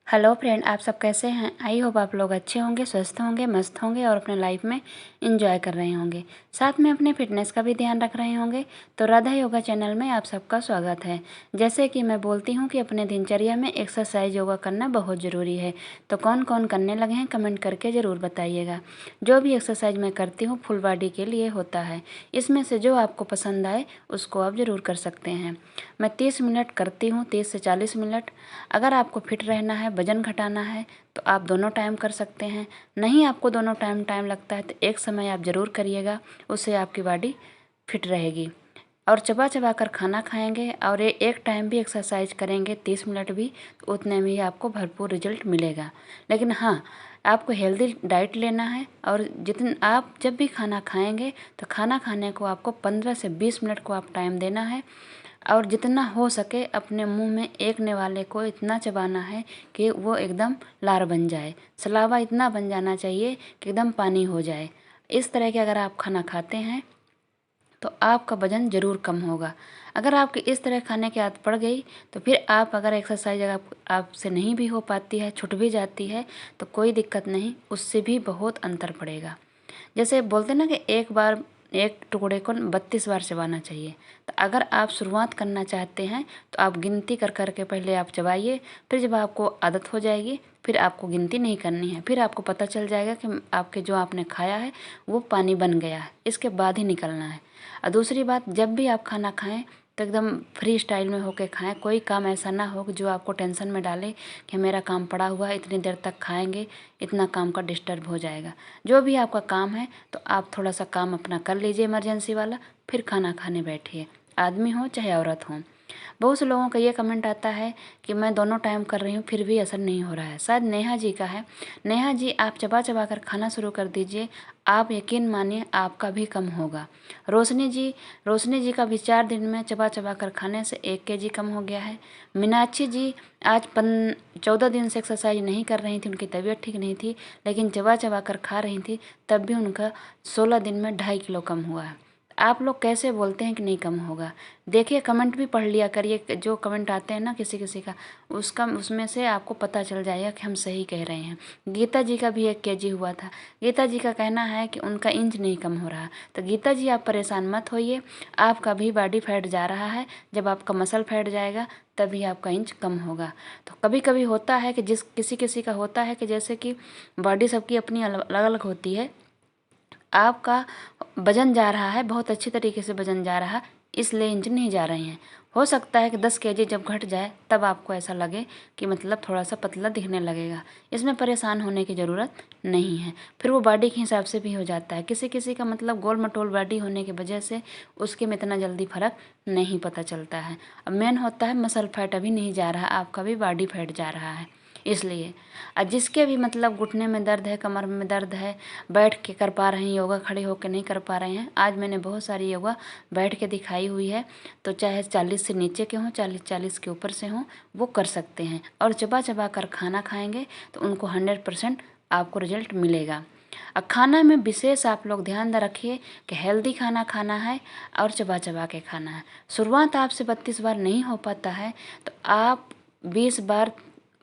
Hello friend, आप सब कैसे हैं। आई होप आप लोग अच्छे होंगे, स्वस्थ होंगे, मस्त होंगे और अपने लाइफ में इंजॉय कर रहे होंगे, साथ में अपने फिटनेस का भी ध्यान रख रहे होंगे। तो राधा योगा चैनल में आप सबका स्वागत है। जैसे कि मैं बोलती हूं कि अपने दिनचर्या में एक्सरसाइज योगा करना बहुत ज़रूरी है। तो कौन कौन करने लगे हैं कमेंट करके ज़रूर बताइएगा। जो भी एक्सरसाइज मैं करती हूँ फुल बॉडी के लिए होता है। इसमें से जो आपको पसंद आए उसको आप ज़रूर कर सकते हैं। मैं 30 मिनट करती हूँ, 30 से 40 मिनट। अगर आपको फिट रहना है, वज़न घटाना है तो आप दोनों टाइम कर सकते हैं। नहीं आपको दोनों टाइम लगता है तो एक समय आप ज़रूर करिएगा, उससे आपकी बॉडी फिट रहेगी। और चबा चबा कर खाना खाएंगे और एक टाइम भी एक्सरसाइज करेंगे 30 मिनट भी, तो उतने में ही आपको भरपूर रिजल्ट मिलेगा। लेकिन हाँ, आपको हेल्दी डाइट लेना है और जितने आप जब भी खाना खाएंगे तो खाना खाने को आपको 15 से 20 मिनट को आप टाइम देना है। और जितना हो सके अपने मुंह में एकने वाले को इतना चबाना है कि वो एकदम लार बन जाए, सलावा इतना बन जाना चाहिए कि एकदम पानी हो जाए। इस तरह के अगर आप खाना खाते हैं तो आपका वज़न ज़रूर कम होगा। अगर आपकी इस तरह खाने की आदत पड़ गई तो फिर आप अगर एक्सरसाइज अगर आपसे नहीं भी हो पाती है, छूट भी जाती है, तो कोई दिक्कत नहीं, उससे भी बहुत अंतर पड़ेगा। जैसे बोलते ना कि एक बार एक टुकड़े को 32 बार चबाना चाहिए। तो अगर आप शुरुआत करना चाहते हैं तो आप गिनती कर कर के पहले आप चबाइए। फिर जब आपको आदत हो जाएगी फिर आपको गिनती नहीं करनी है। फिर आपको पता चल जाएगा कि आपके जो आपने खाया है वो पानी बन गया है, इसके बाद ही निकलना है। और दूसरी बात, जब भी आप खाना खाएं तो एकदम फ्री स्टाइल में होके खाएं। कोई काम ऐसा ना हो कि जो आपको टेंशन में डाले कि मेरा काम पड़ा हुआ है, इतनी देर तक खाएंगे, इतना काम का डिस्टर्ब हो जाएगा। जो भी आपका काम है तो आप थोड़ा सा काम अपना कर लीजिए इमरजेंसी वाला, फिर खाना खाने बैठिए, आदमी हो चाहे औरत हो। बहुत से लोगों का ये कमेंट आता है कि मैं दोनों टाइम कर रही हूँ फिर भी असर नहीं हो रहा है। शायद नेहा जी का है। नेहा जी, आप चबा चबा कर खाना शुरू कर दीजिए, आप यकीन मानिए आपका भी कम होगा। रोशनी जी का भी 4 दिन में चबा चबा कर खाने से 1 kg कम हो गया है। मीनाक्षी जी आज 14 दिन से एक्सरसाइज नहीं कर रही थी, उनकी तबीयत ठीक नहीं थी, लेकिन चबा चबा कर खा रही थी, तब भी उनका 16 दिन में 2.5 किलो कम हुआ है। आप लोग कैसे बोलते हैं कि नहीं कम होगा। देखिए, कमेंट भी पढ़ लिया करिए, जो कमेंट आते हैं ना किसी किसी का, उसमें से आपको पता चल जाएगा कि हम सही कह रहे हैं। गीता जी का भी 1 kg हुआ था। गीता जी का कहना है कि उनका इंच नहीं कम हो रहा। तो गीता जी, आप परेशान मत होइए, आपका भी बॉडी फैट जा रहा है। जब आपका मसल फैट जाएगा तभी आपका इंच कम होगा। तो कभी कभी होता है कि किसी किसी का होता है कि जैसे कि बॉडी सबकी अपनी अलग अलग होती है। आपका वज़न जा रहा है, बहुत अच्छी तरीके से वज़न जा रहा है, इसलिए इंच नहीं जा रहे हैं। हो सकता है कि 10 kg जब घट जाए तब आपको ऐसा लगे कि मतलब थोड़ा सा पतला दिखने लगेगा। इसमें परेशान होने की ज़रूरत नहीं है। फिर वो बॉडी के हिसाब से भी हो जाता है। किसी किसी का मतलब गोल मटोल बॉडी होने की वजह से उसके में इतना जल्दी फ़र्क नहीं पता चलता है। अब मेन होता है मसल फैट अभी नहीं जा रहा, आपका भी बॉडी फैट जा रहा है इसलिए। और जिसके भी मतलब घुटने में दर्द है, कमर में दर्द है, बैठ के कर पा रहे हैं योगा, खड़े होकर नहीं कर पा रहे हैं, आज मैंने बहुत सारी योगा बैठ के दिखाई हुई है। तो चाहे 40 से नीचे के हों, 40 के ऊपर से हों, वो कर सकते हैं। और चबा चबा कर खाना खाएंगे तो उनको 100% आपको रिजल्ट मिलेगा। और खाना में विशेष आप लोग ध्यान रखिए कि हेल्दी खाना खाना है और चबा चबा के खाना है। शुरुआत आपसे 32 बार नहीं हो पाता है तो आप 20 बार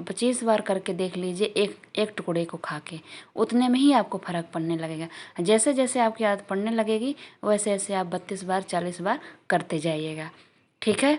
25 बार करके देख लीजिए, एक एक टुकड़े को खा के, उतने में ही आपको फ़र्क पड़ने लगेगा। जैसे जैसे आपकी आदत पड़ने लगेगी वैसे वैसे आप 32 बार 40 बार करते जाइएगा, ठीक है।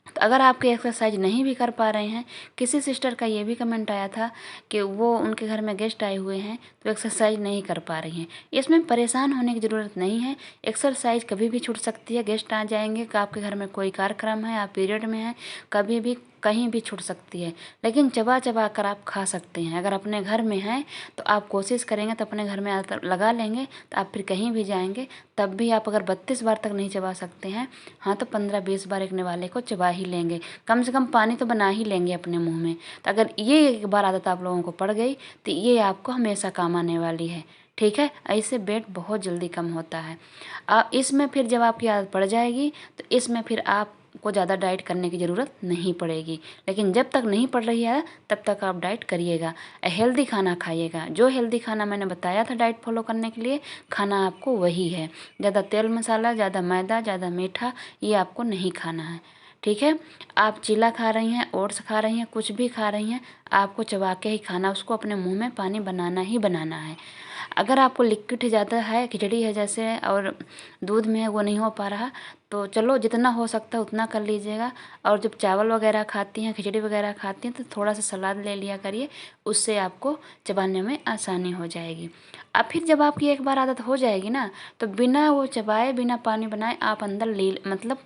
तो अगर आपके एक्सरसाइज नहीं भी कर पा रहे हैं, किसी सिस्टर का ये भी कमेंट आया था कि वो उनके घर में गेस्ट आए हुए हैं तो एक्सरसाइज नहीं कर पा रही हैं। इसमें परेशान होने की ज़रूरत नहीं है। एक्सरसाइज कभी भी छूट सकती है। गेस्ट आ जाएंगे कि आपके घर में कोई कार्यक्रम है, आप पीरियड में हैं, कभी भी कहीं भी छूट सकती है, लेकिन चबा चबा कर आप खा सकते हैं। अगर अपने घर में हैं तो आप कोशिश करेंगे तो अपने घर में आदत लगा लेंगे, तो आप फिर कहीं भी जाएंगे तब भी आप अगर 32 बार तक नहीं चबा सकते हैं, हाँ तो 15-20 बार एक निवाले को चबा ही लेंगे, कम से कम पानी तो बना ही लेंगे अपने मुंह में। तो अगर ये एक बार आदत आप लोगों को पड़ गई तो ये आपको हमेशा काम आने वाली है, ठीक है। ऐसे वेट बहुत जल्दी कम होता है। इसमें फिर जब आपकी आदत पड़ जाएगी तो इसमें फिर आपको ज़्यादा डाइट करने की ज़रूरत नहीं पड़ेगी। लेकिन जब तक नहीं पड़ रही है तब तक आप डाइट करिएगा, हेल्दी खाना खाइएगा। जो हेल्दी खाना मैंने बताया था डाइट फॉलो करने के लिए, खाना आपको वही है। ज़्यादा तेल मसाला, ज़्यादा मैदा, ज़्यादा मीठा ये आपको नहीं खाना है, ठीक है। आप चीला खा रही हैं, ओट्स खा रही हैं, कुछ भी खा रही हैं, आपको चबा के ही खाना, उसको अपने मुंह में पानी बनाना ही बनाना है। अगर आपको लिक्विड ज़्यादा है, खिचड़ी है जैसे और दूध में है वो नहीं हो पा रहा, तो चलो जितना हो सकता है उतना कर लीजिएगा। और जब चावल वगैरह खाती हैं, खिचड़ी वगैरह खाती हैं, तो थोड़ा सा सलाद ले लिया करिए, उससे आपको चबाने में आसानी हो जाएगी। अब फिर जब आपकी एक बार आदत हो जाएगी ना, तो बिना वो चबाए, बिना पानी बनाए आप अंदर ले मतलब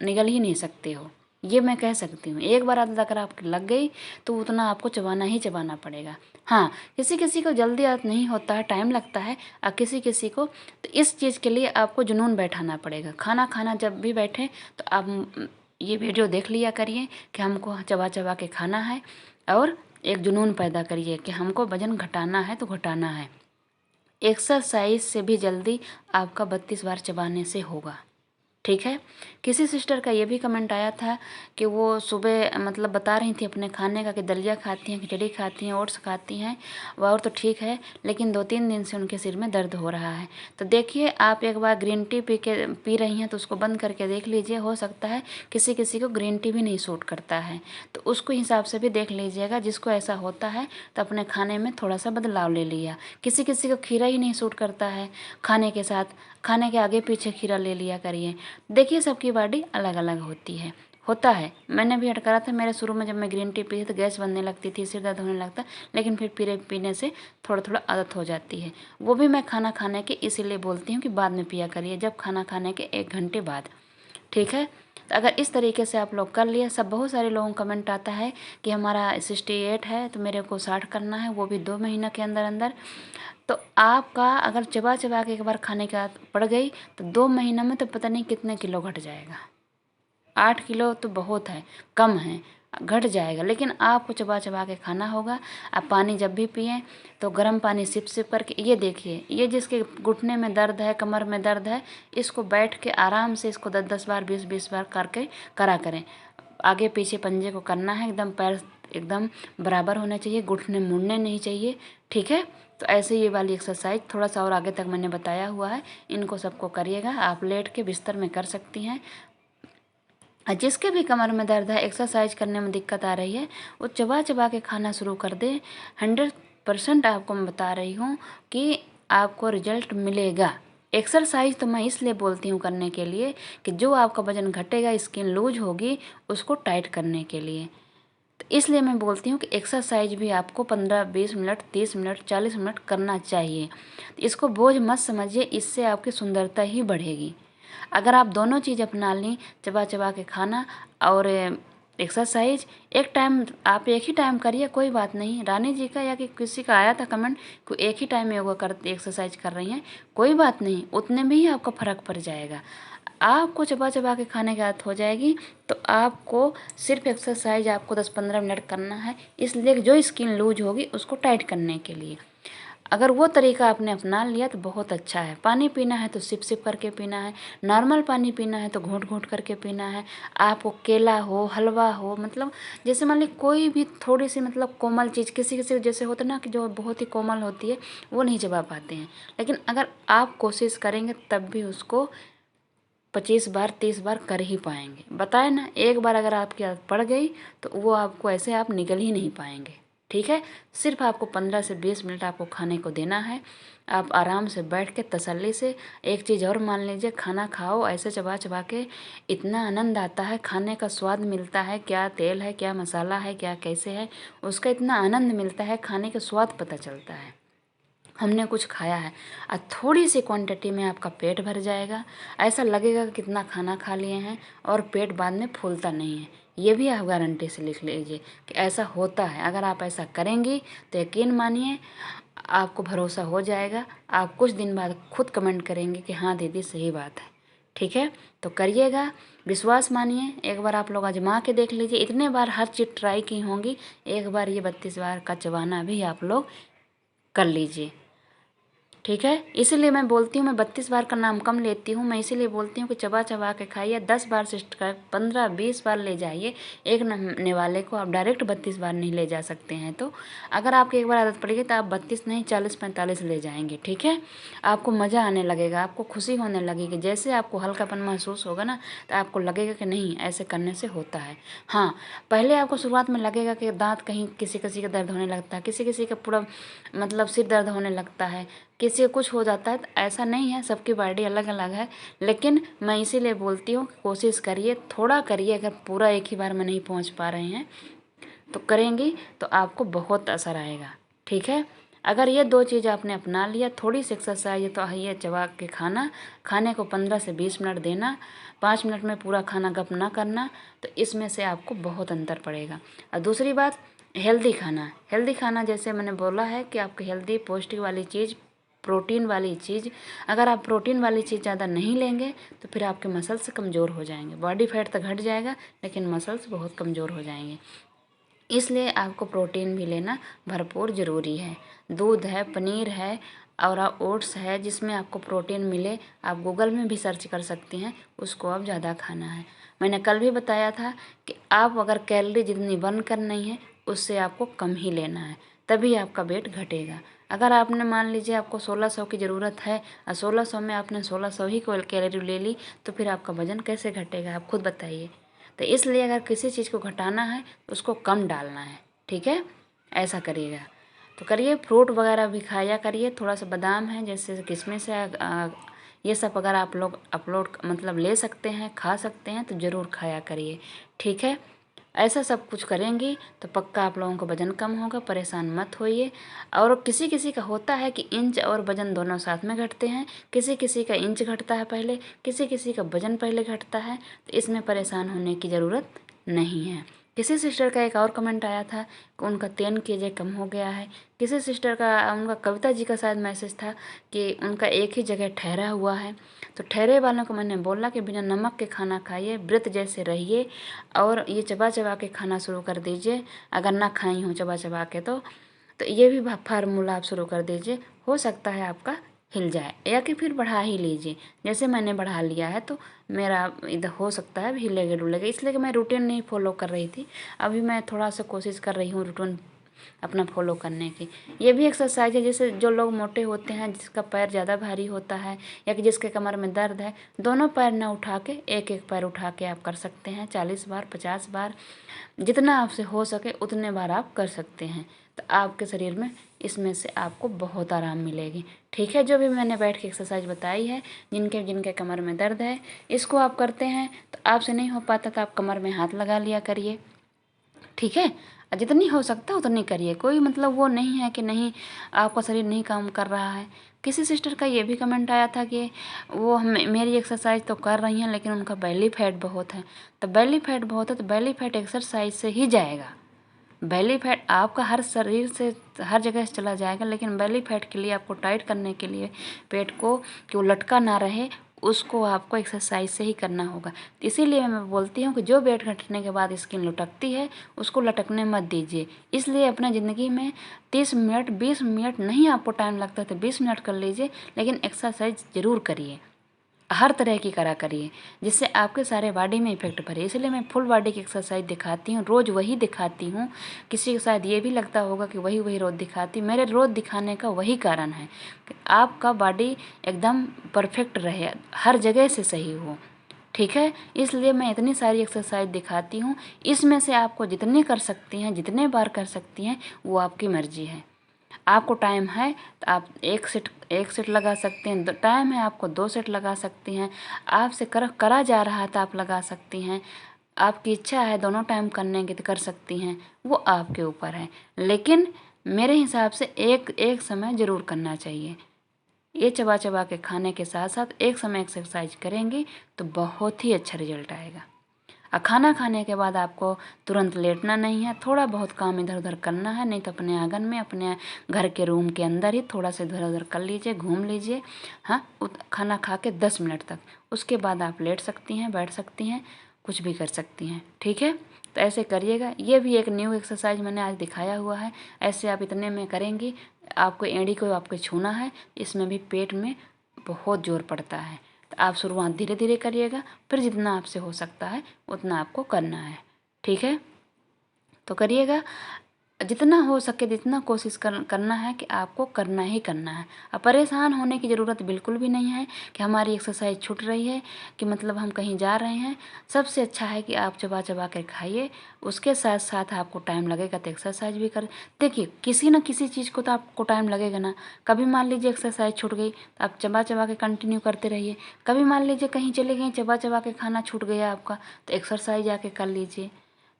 निगल ही नहीं सकते हो, ये मैं कह सकती हूँ। एक बार आदत अगर आपकी लग गई तो उतना आपको चबाना ही चबाना पड़ेगा। हाँ, किसी किसी को जल्दी आदत नहीं होता है, टाइम लगता है, और किसी किसी को, तो इस चीज़ के लिए आपको जुनून बैठाना पड़ेगा। खाना खाना जब भी बैठें तो आप ये वीडियो देख लिया करिए कि हमको चबा चबा के खाना है, और एक जुनून पैदा करिए कि हमको वजन घटाना है तो घटाना है। एक्सरसाइज से भी जल्दी आपका 32 बार चबाने से होगा, ठीक है। किसी सिस्टर का ये भी कमेंट आया था कि वो सुबह मतलब बता रही थी अपने खाने का कि दलिया खाती हैं, खिचड़ी खाती हैं, ओट्स खाती हैं, वह और तो ठीक है, लेकिन 2-3 दिन से उनके सिर में दर्द हो रहा है। तो देखिए, आप एक बार ग्रीन टी पी रही हैं तो उसको बंद करके देख लीजिए, हो सकता है किसी किसी को ग्रीन टी भी नहीं सूट करता है, तो उसको हिसाब से भी देख लीजिएगा। जिसको ऐसा होता है तो अपने खाने में थोड़ा सा बदलाव ले लिया। किसी किसी को खीरा ही नहीं सूट करता है, खाने के साथ, खाने के आगे पीछे खीरा ले लिया करिए। देखिए, सबकी बॉडी अलग अलग होती है, होता है। मैंने भी हट करा था, मेरे शुरू में जब मैं ग्रीन टी पी तो गैस बनने लगती थी, सिर दर्द होने लगता, लेकिन फिर पीने से थोड़ा थोड़ा आदत हो जाती है। वो भी मैं खाना खाने के इसीलिए बोलती हूँ कि बाद में पिया करिए, जब खाना खाने के 1 घंटे बाद, ठीक है। तो अगर इस तरीके से आप लोग कर लिए, सब बहुत सारे लोगों का कमेंट आता है कि हमारा 68 है तो मेरे को 60 करना है, वो भी 2 महीना के अंदर अंदर। तो आपका अगर चबा चबा के एक बार खाने की आदत पड़ गई तो 2 महीनों में तो पता नहीं कितने किलो घट जाएगा। 8 किलो तो बहुत है, कम है, घट जाएगा, लेकिन आपको चबा चबा के खाना होगा। आप पानी जब भी पिएं तो गर्म पानी सिप सिप करके, ये देखिए, ये जिसके घुटने में दर्द है, कमर में दर्द है, इसको बैठ के आराम से इसको 10-10 बार, 20-20 बार करके करा करें। आगे पीछे पंजे को करना है, एकदम पैर एकदम बराबर होने चाहिए, घुटने मुड़ने नहीं चाहिए, ठीक है। तो ऐसे ये वाली एक्सरसाइज थोड़ा सा और आगे तक मैंने बताया हुआ है, इनको सबको करिएगा। आप लेट के बिस्तर में कर सकती हैं। जिसके भी कमर में दर्द है, एक्सरसाइज करने में दिक्कत आ रही है, वो चबा चबा के खाना शुरू कर दे। 100% आपको मैं बता रही हूँ कि आपको रिजल्ट मिलेगा। एक्सरसाइज तो मैं इसलिए बोलती हूँ करने के लिए कि जो आपका वजन घटेगा, स्किन लूज होगी, उसको टाइट करने के लिए। तो इसलिए मैं बोलती हूँ कि एक्सरसाइज भी आपको 15-20 मिनट, 30 मिनट, 40 मिनट करना चाहिए। इसको बोझ मत समझिए, इससे आपकी सुंदरता ही बढ़ेगी। अगर आप दोनों चीज़ अपना लें, चबा चबा के खाना और एक्सरसाइज, एक टाइम आप एक ही टाइम करिए, कोई बात नहीं। रानी जी का या कि किसी का आया था कमेंट कि एक ही टाइम योगा कर एक्सरसाइज कर रही हैं, कोई बात नहीं, उतने में ही आपका फ़र्क पड़ जाएगा। आपको चबा चबा के खाने की आदत हो जाएगी तो आपको सिर्फ एक्सरसाइज आपको 10-15 मिनट करना है, इसलिए जो स्किन लूज होगी उसको टाइट करने के लिए। अगर वो तरीका आपने अपना लिया तो बहुत अच्छा है। पानी पीना है तो सिप सिप करके पीना है, नॉर्मल पानी पीना है तो घूंट घूंट करके पीना है। आपको केला हो, हलवा हो, मतलब जैसे मान ली कोई भी थोड़ी सी मतलब कोमल चीज़, किसी किसी जैसे होता है ना कि जो बहुत ही कोमल होती है वो नहीं चबा पाते हैं, लेकिन अगर आप कोशिश करेंगे तब भी उसको 25 बार 30 बार कर ही पाएंगे। बताए ना, एक बार अगर आपकी आदत पड़ गई तो वो आपको ऐसे आप निकल ही नहीं पाएंगे, ठीक है। सिर्फ आपको 15 से 20 मिनट आपको खाने को देना है। आप आराम से बैठ के तसल्ली से, एक चीज़ और मान लीजिए, खाना खाओ ऐसे चबा चबा के, इतना आनंद आता है, खाने का स्वाद मिलता है, क्या तेल है, क्या मसाला है, क्या कैसे है, उसका इतना आनंद मिलता है, खाने का स्वाद पता चलता है हमने कुछ खाया है। और थोड़ी सी क्वांटिटी में आपका पेट भर जाएगा, ऐसा लगेगा कि कितना खाना खा लिए हैं, और पेट बाद में फूलता नहीं है। ये भी आप गारंटी से लिख लीजिए कि ऐसा होता है। अगर आप ऐसा करेंगी तो यकीन मानिए आपको भरोसा हो जाएगा, आप कुछ दिन बाद खुद कमेंट करेंगे कि हाँ दीदी सही बात है, ठीक है। तो करिएगा, विश्वास मानिए, एक बार आप लोग आजमा के देख लीजिए। इतने बार हर चीज़ ट्राई की होंगी, एक बार ये 32 बार का चबाना भी आप लोग कर लीजिए। ठीक है। इसीलिए मैं बोलती हूँ, मैं 32 बार का नाम कम लेती हूँ। मैं इसीलिए बोलती हूँ कि चबा चबा के खाइए, 10 बार से 15-20 बार ले जाइए। एक नहाने वाले को आप डायरेक्ट 32 बार नहीं ले जा सकते हैं। तो अगर आपकी एक बार आदत पड़ेगी तो आप 32 नहीं 40-45 ले जाएंगे। ठीक है। आपको मज़ा आने लगेगा, आपको खुशी होने लगेगी। जैसे आपको हल्कापन महसूस होगा ना, तो आपको लगेगा कि नहीं, ऐसे करने से होता है। हाँ, पहले आपको शुरुआत में लगेगा कि दांत कहीं किसी किसी का दर्द होने लगता है, किसी किसी का पूरा मतलब सिर दर्द होने लगता है, किसी को कुछ हो जाता है। तो ऐसा नहीं है, सबकी बॉडी अलग अलग है। लेकिन मैं इसीलिए बोलती हूँ कोशिश करिए, थोड़ा करिए। अगर पूरा एक ही बार में नहीं पहुँच पा रहे हैं तो करेंगी तो आपको बहुत असर आएगा। ठीक है। अगर ये 2 चीज़ आपने अपना लिया, थोड़ी सी एक्सरसाइज, तो ये चबा के खाने को 15 से 20 मिनट देना, 5 मिनट में पूरा खाना गप ना करना, तो इसमें से आपको बहुत अंतर पड़ेगा। और दूसरी बात, हेल्दी खाना जैसे मैंने बोला है कि आपको हेल्दी पौष्टिक वाली चीज़, प्रोटीन वाली चीज़। अगर आप प्रोटीन वाली चीज़ ज़्यादा नहीं लेंगे तो फिर आपके मसल्स कमज़ोर हो जाएंगे। बॉडी फैट तो घट जाएगा लेकिन मसल्स बहुत कमज़ोर हो जाएंगे। इसलिए आपको प्रोटीन भी लेना भरपूर ज़रूरी है। दूध है, पनीर है और ओट्स है जिसमें आपको प्रोटीन मिले। आप गूगल में भी सर्च कर सकती हैं, उसको आप ज़्यादा खाना है। मैंने कल भी बताया था कि आप अगर कैलोरी जितनी बर्न करनी है उससे आपको कम ही लेना है, तभी आपका वेट घटेगा। अगर आपने मान लीजिए आपको 1600 की ज़रूरत है और 1600 में आपने 1600 ही कैलोरी ले ली, तो फिर आपका वज़न कैसे घटेगा, आप खुद बताइए। तो इसलिए अगर किसी चीज़ को घटाना है तो उसको कम डालना है। ठीक है, ऐसा करिएगा। तो करिए, फ्रूट वगैरह भी खाया करिए। थोड़ा सा बादाम है, जैसे किशमिश है, ये सब अगर आप लोग मतलब ले सकते हैं, खा सकते हैं, तो ज़रूर खाया करिए। ठीक है। ऐसा सब कुछ करेंगी तो पक्का आप लोगों को वज़न कम होगा, परेशान मत होइए। और किसी किसी का होता है कि इंच और वज़न दोनों साथ में घटते हैं, किसी किसी का इंच घटता है पहले, किसी किसी का वज़न पहले घटता है। तो इसमें परेशान होने की ज़रूरत नहीं है। किसी सिस्टर का एक और कमेंट आया था कि उनका 10 kg कम हो गया है। किसी सिस्टर का, उनका कविता जी का शायद मैसेज था कि उनका एक ही जगह ठहरा हुआ है। तो ठहरे वालों को मैंने बोला कि बिना नमक के खाना खाइए, व्रत जैसे रहिए और ये चबा चबा के खाना शुरू कर दीजिए। अगर ना खाई हो चबा चबा के तो ये भी फार्मूला आप शुरू कर दीजिए। हो सकता है आपका हिल जाए, या कि फिर बढ़ा ही लीजिए। जैसे मैंने बढ़ा लिया है तो मेरा इधर हो सकता है हिलेगा डुलेगा, इसलिए कि मैं रूटीन नहीं फॉलो कर रही थी। अभी मैं थोड़ा सा कोशिश कर रही हूँ रूटीन अपना फॉलो करने की। ये भी एक्सरसाइज है। जैसे जो लोग मोटे होते हैं, जिसका पैर ज़्यादा भारी होता है या कि जिसके कमर में दर्द है, दोनों पैर ना उठा के एक एक पैर उठा के आप कर सकते हैं। 40 बार 50 बार जितना आपसे हो सके उतने बार आप कर सकते हैं। तो आपके शरीर में इसमें से आपको बहुत आराम मिलेगी। ठीक है। जो भी मैंने बैठ के एक्सरसाइज बताई है, जिनके जिनके कमर में दर्द है, इसको आप करते हैं तो आपसे नहीं हो पाता तो आप कमर में हाथ लगा लिया करिए। ठीक है। जितनी हो सकता है उतनी करिए। कोई मतलब वो नहीं है कि नहीं, आपका शरीर नहीं काम कर रहा है। किसी सिस्टर का ये भी कमेंट आया था कि वो मेरी एक्सरसाइज तो कर रही हैं लेकिन उनका बेली फैट बहुत है। तो बेली फैट बहुत है तो बेली फैट एक्सरसाइज से ही जाएगा। बेली फैट आपका हर शरीर से हर जगह से चला जाएगा, लेकिन बेली फैट के लिए आपको टाइट करने के लिए पेट को, कि वो लटका ना रहे, उसको आपको एक्सरसाइज से ही करना होगा। इसीलिए मैं बोलती हूँ कि जो वेट घटने के बाद स्किन लटकती है उसको लटकने मत दीजिए। इसलिए अपने ज़िंदगी में 30 मिनट 20 मिनट नहीं आपको टाइम लगता तो 20 मिनट कर लीजिए, लेकिन एक्सरसाइज ज़रूर करिए। हर तरह की करा करिए जिससे आपके सारे बॉडी में इफेक्ट पड़े। इसलिए मैं फुल बॉडी की एक्सरसाइज दिखाती हूँ, रोज़ वही दिखाती हूँ। किसी को शायद ये भी लगता होगा कि वही वही रोज़ दिखाती, मेरे रोज़ दिखाने का वही कारण है कि आपका बॉडी एकदम परफेक्ट रहे, हर जगह से सही हो। ठीक है। इसलिए मैं इतनी सारी एक्सरसाइज दिखाती हूँ। इसमें से आपको जितने कर सकती हैं, जितने बार कर सकती हैं, वो आपकी मर्जी है। आपको टाइम है तो आप एक सेट लगा सकते हैं, टाइम है आपको 2 सेट लगा सकती हैं। आपसे करा जा रहा है तो आप लगा सकती हैं। आपकी इच्छा है दोनों टाइम करने की तो कर सकती हैं, वो आपके ऊपर है। लेकिन मेरे हिसाब से एक एक समय ज़रूर करना चाहिए। ये चबा चबा के खाने के साथ साथ एक समय एक्सरसाइज करेंगी तो बहुत ही अच्छा रिजल्ट आएगा। और खाना खाने के बाद आपको तुरंत लेटना नहीं है, थोड़ा बहुत काम इधर उधर करना है। नहीं तो अपने आंगन में, अपने घर के रूम के अंदर ही थोड़ा सा इधर उधर कर लीजिए, घूम लीजिए। हाँ, खाना खा के 10 मिनट तक, उसके बाद आप लेट सकती हैं, बैठ सकती हैं, कुछ भी कर सकती हैं। ठीक है। तो तो ऐसे करिएगा। ये भी एक न्यू एक्सरसाइज मैंने आज दिखाया हुआ है। ऐसे आप इतने में करेंगी, आपको एड़ी को आपको छूना है, इसमें भी पेट में बहुत जोर पड़ता है। तो आप शुरुआत धीरे धीरे करिएगा, फिर जितना आपसे हो सकता है उतना आपको करना है, ठीक है। तो करिएगा, जितना हो सके जितना कोशिश करना है कि आपको करना ही करना है। अब परेशान होने की ज़रूरत बिल्कुल भी नहीं है कि हमारी एक्सरसाइज छूट रही है, कि मतलब हम कहीं जा रहे हैं। सबसे अच्छा है कि आप चबा चबा कर खाइए, उसके साथ साथ आपको टाइम लगेगा तो एक्सरसाइज भी कर। देखिए, किसी न किसी चीज़ को तो आपको टाइम लगेगा ना। कभी मान लीजिए एक्सरसाइज छूट गई तो आप चबा चबा के कंटिन्यू करते रहिए। कभी मान लीजिए कहीं चले गए, चबा चबा के खाना छूट गया आपका, तो एक्सरसाइज आके कर लीजिए।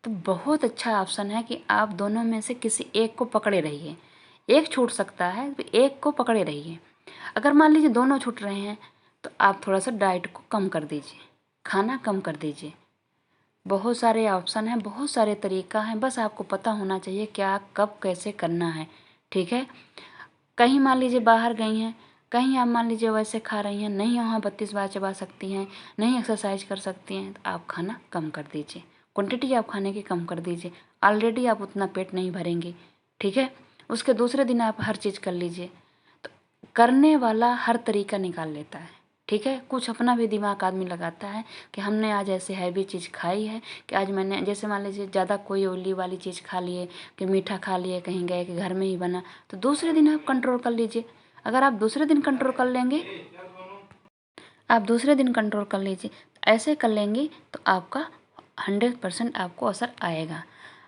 तो बहुत अच्छा ऑप्शन है कि आप दोनों में से किसी एक को पकड़े रहिए। एक छूट सकता है तो एक को पकड़े रहिए। अगर मान लीजिए दोनों छूट रहे हैं तो आप थोड़ा सा डाइट को कम कर दीजिए, खाना कम कर दीजिए। बहुत सारे ऑप्शन हैं, बहुत सारे तरीका हैं, बस आपको पता होना चाहिए क्या कब कैसे करना है, ठीक है। कहीं मान लीजिए बाहर गई हैं, कहीं आप मान लीजिए वैसे खा रही हैं, नहीं वहाँ 32 बार चबा सकती हैं, नहीं एक्सरसाइज कर सकती हैं, तो आप खाना कम कर दीजिए। क्वांटिटी आप खाने की कम कर दीजिए। ऑलरेडी आप उतना पेट नहीं भरेंगी, ठीक है। उसके दूसरे दिन आप हर चीज़ कर लीजिए। तो करने वाला हर तरीका निकाल लेता है, ठीक है। कुछ अपना भी दिमाग आदमी लगाता है कि हमने आज ऐसे हैवी चीज़ खाई है कि आज मैंने, जैसे मान लीजिए ज़्यादा कोई ऑयली वाली चीज़ खा लिए, कि मीठा खा लिए, कहीं गए कि घर में ही बना, तो दूसरे दिन आप कंट्रोल कर लीजिए। अगर आप दूसरे दिन कंट्रोल कर लेंगे, आप दूसरे दिन कंट्रोल कर लीजिए, ऐसे कर लेंगी तो आपका 100% आपको असर आएगा।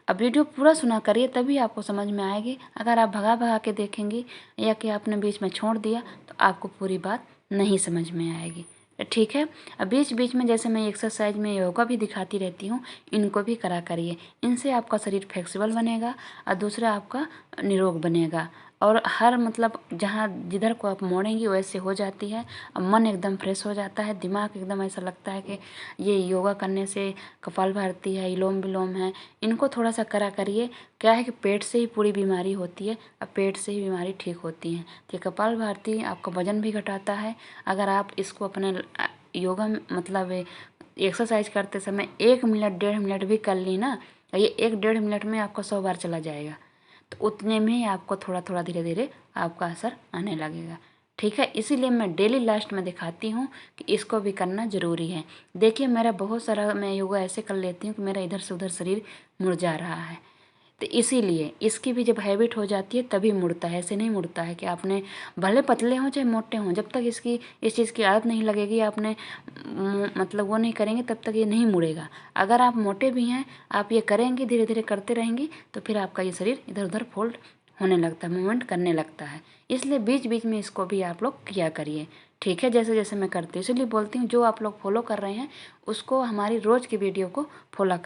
अब वीडियो पूरा सुना करिए, तभी आपको समझ में आएगी। अगर आप भगा भगा के देखेंगी या कि आपने बीच में छोड़ दिया तो आपको पूरी बात नहीं समझ में आएगी, ठीक है। अब बीच बीच में जैसे मैं एक्सरसाइज में योगा भी दिखाती रहती हूँ, इनको भी करा करिए। इनसे आपका शरीर फ्लेक्सिबल बनेगा और दूसरा आपका निरोग बनेगा। और हर मतलब जहाँ जिधर को आप मोड़ेंगी वैसे हो जाती है। अब मन एकदम फ्रेश हो जाता है, दिमाग एकदम ऐसा लगता है कि ये योगा करने से कपालभाति है, इलोम विलोम है, इनको थोड़ा सा करा करिए। क्या है कि पेट से ही पूरी बीमारी होती है, अब पेट से ही बीमारी ठीक होती है। तो कपालभाति आपका वजन भी घटाता है। अगर आप इसको अपने योगा मतलब एक्सरसाइज करते समय 1 मिनट 1.5 मिनट भी कर ली ना, ये 1-1.5 मिनट में आपका 100 बार चला जाएगा। तो उतने में ही आपको थोड़ा थोड़ा धीरे धीरे आपका असर आने लगेगा, ठीक है। इसीलिए मैं डेली लास्ट में दिखाती हूँ कि इसको भी करना ज़रूरी है। देखिए, मेरा बहुत सारा मैं योगा ऐसे कर लेती हूँ कि मेरा इधर से उधर शरीर मुड़ जा रहा है। तो इसीलिए इसकी भी जब हैबिट हो जाती है तभी मुड़ता है, ऐसे नहीं मुड़ता है कि आपने भले पतले हों चाहे मोटे हों, जब तक इसकी इस चीज़ की आदत नहीं लगेगी, आपने मतलब वो नहीं करेंगे, तब तक ये नहीं मुड़ेगा। अगर आप मोटे भी हैं, आप ये करेंगे, धीरे धीरे करते रहेंगी, तो फिर आपका ये शरीर इधर उधर फोल्ड होने लगता है, मूवमेंट करने लगता है। इसलिए बीच बीच में इसको भी आप लोग किया करिए, ठीक है। जैसे जैसे मैं करती हूँ, इसलिए बोलती हूँ जो आप लोग फॉलो कर रहे हैं उसको हमारी रोज़ की वीडियो को फॉलो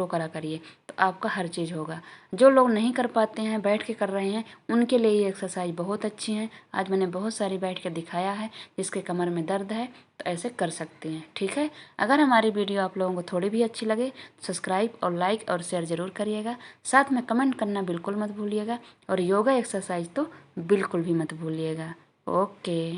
करा करिए, तो आपका हर चीज़ होगा। जो लोग नहीं कर पाते हैं, बैठ के कर रहे हैं, उनके लिए ये एक्सरसाइज बहुत अच्छी है। आज मैंने बहुत सारी बैठ के दिखाया है, जिसके कमर में दर्द है तो ऐसे कर सकते हैं, ठीक है। अगर हमारी वीडियो आप लोगों को थोड़ी भी अच्छी लगे, सब्सक्राइब और लाइक और शेयर ज़रूर करिएगा। साथ में कमेंट करना बिल्कुल मत भूलिएगा, और योगा एक्सरसाइज तो बिल्कुल भी मत भूलिएगा। ओके।